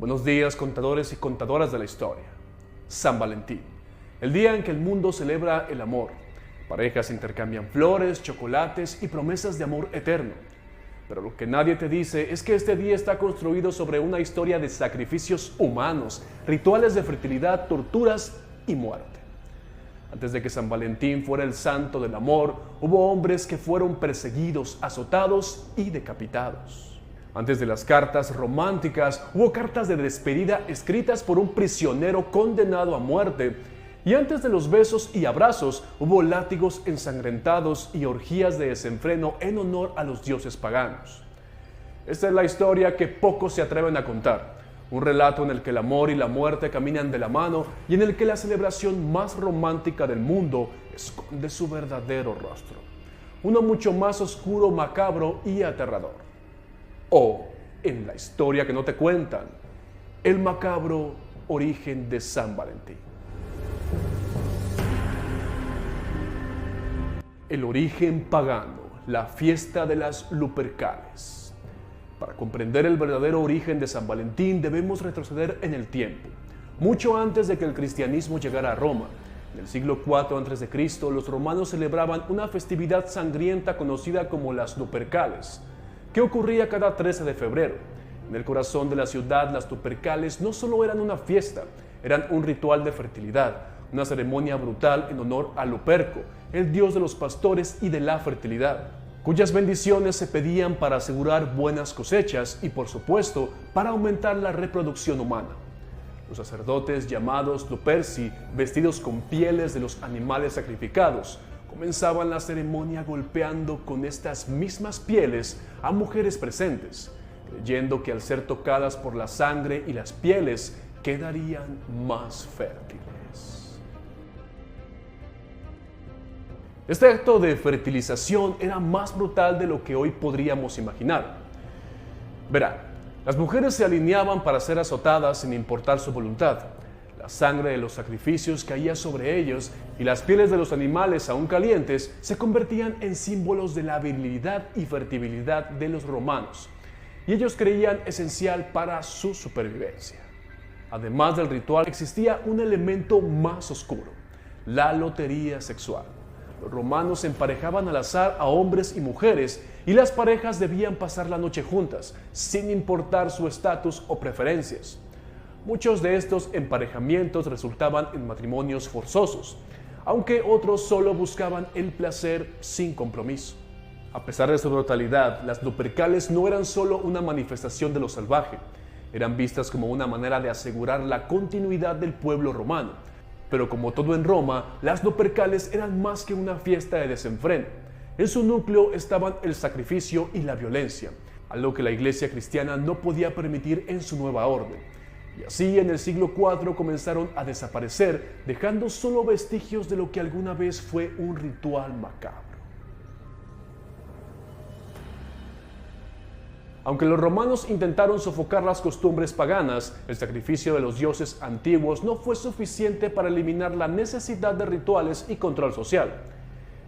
Buenos días, contadores y contadoras de la historia. San Valentín, el día en que el mundo celebra el amor. Parejas intercambian flores, chocolates y promesas de amor eterno. Pero lo que nadie te dice es que este día está construido sobre una historia de sacrificios humanos, rituales de fertilidad, torturas y muerte. Antes de que San Valentín fuera el santo del amor, hubo hombres que fueron perseguidos, azotados y decapitados. Antes de las cartas románticas, hubo cartas de despedida escritas por un prisionero condenado a muerte. Y antes de los besos y abrazos, hubo látigos ensangrentados y orgías de desenfreno en honor a los dioses paganos. Esta es la historia que pocos se atreven a contar. Un relato en el que el amor y la muerte caminan de la mano y en el que la celebración más romántica del mundo esconde su verdadero rostro. Uno mucho más oscuro, macabro y aterrador. O, en la historia que no te cuentan, el macabro origen de San Valentín. El origen pagano, la fiesta de las Lupercales. Para comprender el verdadero origen de San Valentín debemos retroceder en el tiempo, mucho antes de que el cristianismo llegara a Roma. En el siglo IV a.C., los romanos celebraban una festividad sangrienta conocida como las Lupercales, que ocurría cada 13 de febrero. En el corazón de la ciudad, las Lupercales no solo eran una fiesta, eran un ritual de fertilidad, una ceremonia brutal en honor a Luperco, el dios de los pastores y de la fertilidad, cuyas bendiciones se pedían para asegurar buenas cosechas y, por supuesto, para aumentar la reproducción humana. Los sacerdotes llamados Luperci, vestidos con pieles de los animales sacrificados, comenzaban la ceremonia golpeando con estas mismas pieles a mujeres presentes, creyendo que al ser tocadas por la sangre y las pieles quedarían más fértiles. Este acto de fertilización era más brutal de lo que hoy podríamos imaginar. Verán, las mujeres se alineaban para ser azotadas sin importar su voluntad. La sangre de los sacrificios caía sobre ellos y las pieles de los animales aún calientes se convertían en símbolos de la virilidad y fertilidad de los romanos, y ellos creían esencial para su supervivencia. Además del ritual, existía un elemento más oscuro: la lotería sexual. Los romanos emparejaban al azar a hombres y mujeres, y las parejas debían pasar la noche juntas, sin importar su estatus o preferencias. Muchos de estos emparejamientos resultaban en matrimonios forzosos, aunque otros solo buscaban el placer sin compromiso. A pesar de su brutalidad, las Lupercales no eran solo una manifestación de lo salvaje, eran vistas como una manera de asegurar la continuidad del pueblo romano. Pero como todo en Roma, las Lupercales eran más que una fiesta de desenfreno. En su núcleo estaban el sacrificio y la violencia, algo que la iglesia cristiana no podía permitir en su nueva orden. Y así en el siglo IV comenzaron a desaparecer, dejando solo vestigios de lo que alguna vez fue un ritual macabro. Aunque los romanos intentaron sofocar las costumbres paganas, el sacrificio de los dioses antiguos no fue suficiente para eliminar la necesidad de rituales y control social.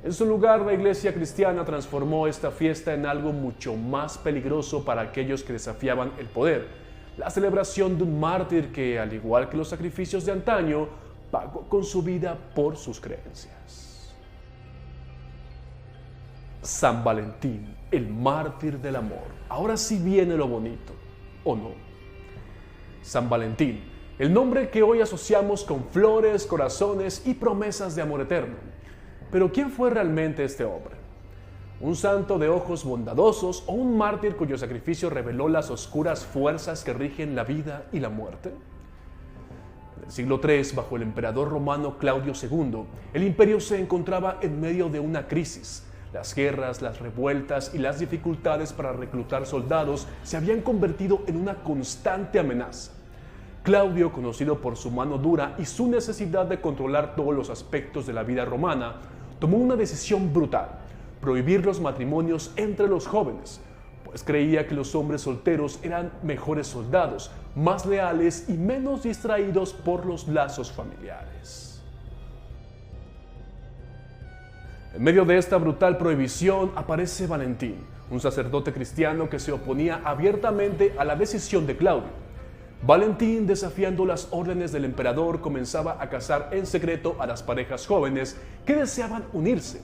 En su lugar, la iglesia cristiana transformó esta fiesta en algo mucho más peligroso para aquellos que desafiaban el poder: la celebración de un mártir que, al igual que los sacrificios de antaño, pagó con su vida por sus creencias. San Valentín, el mártir del amor. Ahora sí viene lo bonito, ¿o no? San Valentín, el nombre que hoy asociamos con flores, corazones y promesas de amor eterno. Pero ¿quién fue realmente este hombre? ¿Un santo de ojos bondadosos o un mártir cuyo sacrificio reveló las oscuras fuerzas que rigen la vida y la muerte? En el siglo III, bajo el emperador romano Claudio II, el imperio se encontraba en medio de una crisis. Las guerras, las revueltas y las dificultades para reclutar soldados se habían convertido en una constante amenaza. Claudio, conocido por su mano dura y su necesidad de controlar todos los aspectos de la vida romana, tomó una decisión brutal: prohibir los matrimonios entre los jóvenes, pues creía que los hombres solteros eran mejores soldados, más leales y menos distraídos por los lazos familiares. En medio de esta brutal prohibición aparece Valentín, un sacerdote cristiano que se oponía abiertamente a la decisión de Claudio. Valentín, desafiando las órdenes del emperador, comenzaba a casar en secreto a las parejas jóvenes que deseaban unirse.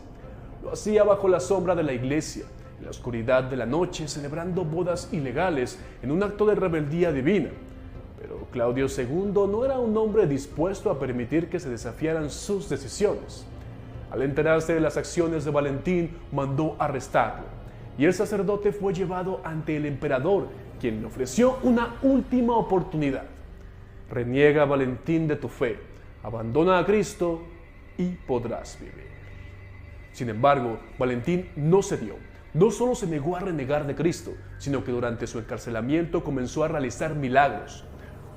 Lo hacía bajo la sombra de la iglesia, en la oscuridad de la noche, celebrando bodas ilegales en un acto de rebeldía divina. Pero Claudio II no era un hombre dispuesto a permitir que se desafiaran sus decisiones. Al enterarse de las acciones de Valentín, mandó arrestarlo, y el sacerdote fue llevado ante el emperador, quien le ofreció una última oportunidad. Reniega, Valentín, de tu fe, abandona a Cristo y podrás vivir. Sin embargo, Valentín no cedió. No solo se negó a renegar de Cristo, sino que durante su encarcelamiento comenzó a realizar milagros.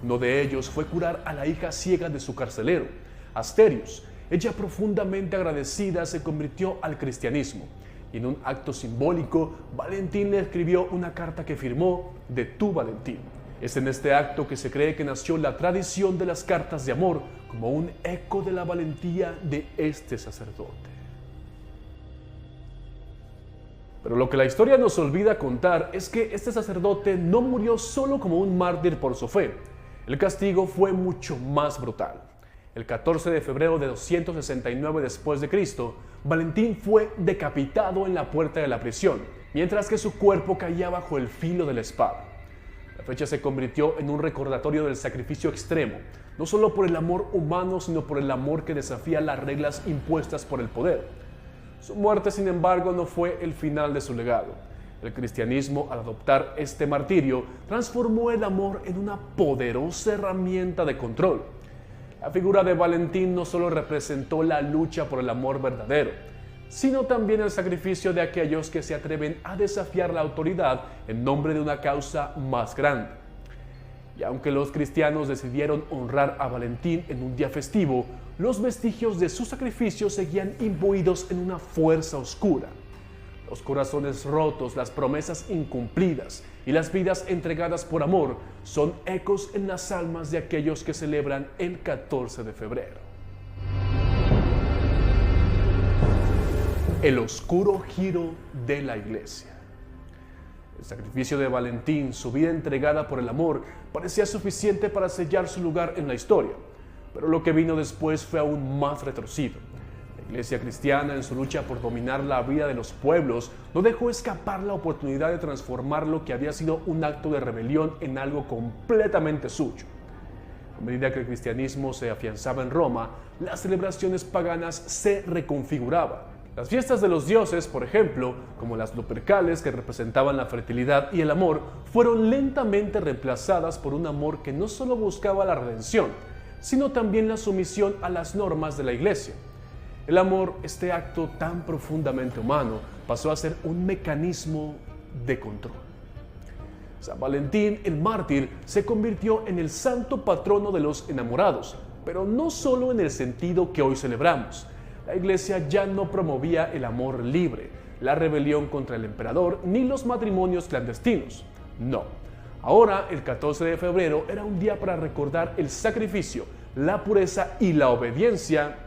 Uno de ellos fue curar a la hija ciega de su carcelero, Asterios. Ella, profundamente agradecida, se convirtió al cristianismo. Y en un acto simbólico, Valentín le escribió una carta que firmó de tu Valentín. Es en este acto que se cree que nació la tradición de las cartas de amor, como un eco de la valentía de este sacerdote. Pero lo que la historia nos olvida contar es que este sacerdote no murió solo como un mártir por su fe. El castigo fue mucho más brutal. El 14 de febrero de 269 después de Cristo, Valentín fue decapitado en la puerta de la prisión, mientras que su cuerpo caía bajo el filo de la espada. La fecha se convirtió en un recordatorio del sacrificio extremo, no solo por el amor humano, sino por el amor que desafía las reglas impuestas por el poder. Su muerte, sin embargo, no fue el final de su legado. El cristianismo, al adoptar este martirio, transformó el amor en una poderosa herramienta de control. La figura de Valentín no solo representó la lucha por el amor verdadero, sino también el sacrificio de aquellos que se atreven a desafiar la autoridad en nombre de una causa más grande. Y aunque los cristianos decidieron honrar a Valentín en un día festivo, los vestigios de su sacrificio seguían imbuidos en una fuerza oscura. Los corazones rotos, las promesas incumplidas y las vidas entregadas por amor son ecos en las almas de aquellos que celebran el 14 de febrero. El oscuro giro de la iglesia. El sacrificio de Valentín, su vida entregada por el amor, parecía suficiente para sellar su lugar en la historia, pero lo que vino después fue aún más retorcido. La iglesia cristiana, en su lucha por dominar la vida de los pueblos, no dejó escapar la oportunidad de transformar lo que había sido un acto de rebelión en algo completamente suyo. A medida que el cristianismo se afianzaba en Roma, las celebraciones paganas se reconfiguraban. Las fiestas de los dioses, por ejemplo, como las Lupercales, que representaban la fertilidad y el amor, fueron lentamente reemplazadas por un amor que no solo buscaba la redención, sino también la sumisión a las normas de la iglesia. El amor, este acto tan profundamente humano, pasó a ser un mecanismo de control. San Valentín, el mártir, se convirtió en el santo patrono de los enamorados, pero no solo en el sentido que hoy celebramos. La iglesia ya no promovía el amor libre, la rebelión contra el emperador, ni los matrimonios clandestinos. No. Ahora, el 14 de febrero era un día para recordar el sacrificio, la pureza y la obediencia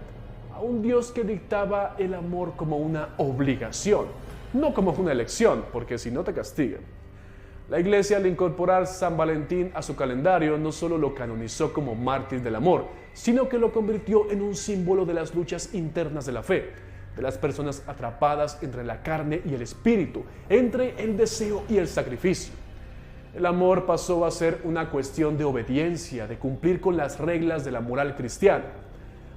a un Dios que dictaba el amor como una obligación, no como una elección, porque si no te castigan. La iglesia, al incorporar San Valentín a su calendario, no solo lo canonizó como mártir del amor, sino que lo convirtió en un símbolo de las luchas internas de la fe, de las personas atrapadas entre la carne y el espíritu, entre el deseo y el sacrificio. El amor pasó a ser una cuestión de obediencia, de cumplir con las reglas de la moral cristiana,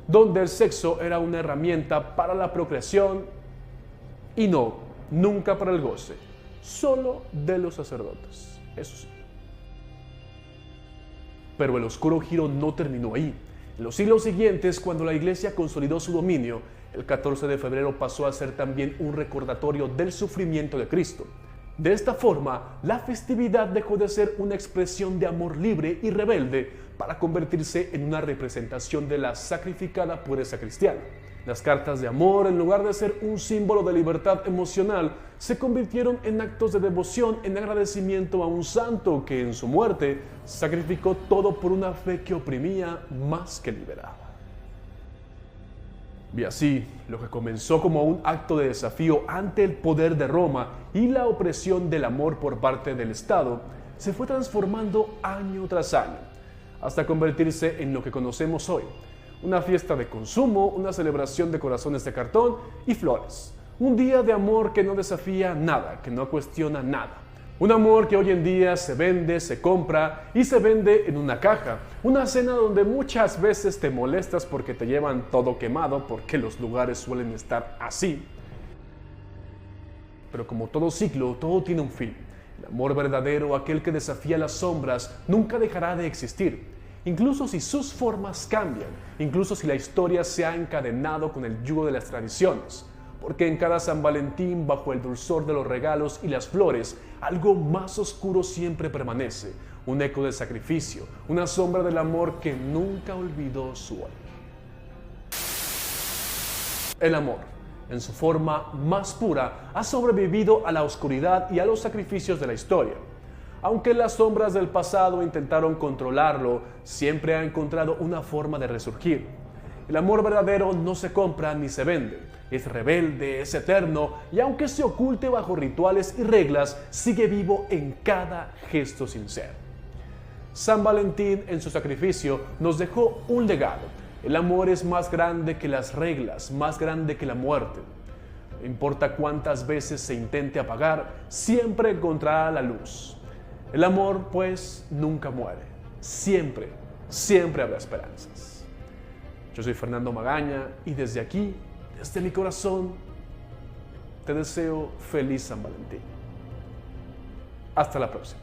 donde el sexo era una herramienta para la procreación y no, nunca para el goce, solo de los sacerdotes, eso sí. Pero el oscuro giro no terminó ahí. En los siglos siguientes, cuando la iglesia consolidó su dominio, el 14 de febrero pasó a ser también un recordatorio del sufrimiento de Cristo. De esta forma, la festividad dejó de ser una expresión de amor libre y rebelde para convertirse en una representación de la sacrificada pureza cristiana. Las cartas de amor, en lugar de ser un símbolo de libertad emocional, se convirtieron en actos de devoción en agradecimiento a un santo que en su muerte sacrificó todo por una fe que oprimía más que liberaba. Y así, lo que comenzó como un acto de desafío ante el poder de Roma y la opresión del amor por parte del Estado, se fue transformando año tras año, hasta convertirse en lo que conocemos hoy. Una fiesta de consumo, una celebración de corazones de cartón y flores. Un día de amor que no desafía nada, que no cuestiona nada. Un amor que hoy en día se vende, se compra y se vende en una caja. Una cena donde muchas veces te molestas porque te llevan todo quemado, porque los lugares suelen estar así. Pero como todo ciclo, todo tiene un fin. El amor verdadero, aquel que desafía las sombras, nunca dejará de existir. Incluso si sus formas cambian, incluso si la historia se ha encadenado con el yugo de las tradiciones. Porque en cada San Valentín, bajo el dulzor de los regalos y las flores, algo más oscuro siempre permanece, un eco del sacrificio, una sombra del amor que nunca olvidó su alma. El amor, en su forma más pura, ha sobrevivido a la oscuridad y a los sacrificios de la historia. Aunque las sombras del pasado intentaron controlarlo, siempre ha encontrado una forma de resurgir. El amor verdadero no se compra ni se vende. Es rebelde, es eterno y aunque se oculte bajo rituales y reglas, sigue vivo en cada gesto sincero. San Valentín en su sacrificio nos dejó un legado. El amor es más grande que las reglas, más grande que la muerte. No importa cuántas veces se intente apagar, siempre encontrará la luz. El amor, pues, nunca muere. Siempre, siempre habrá esperanzas. Yo soy Fernando Magaña y desde aquí, desde mi corazón, te deseo feliz San Valentín. Hasta la próxima.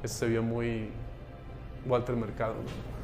Este se vio muy Walter Mercado, ¿no?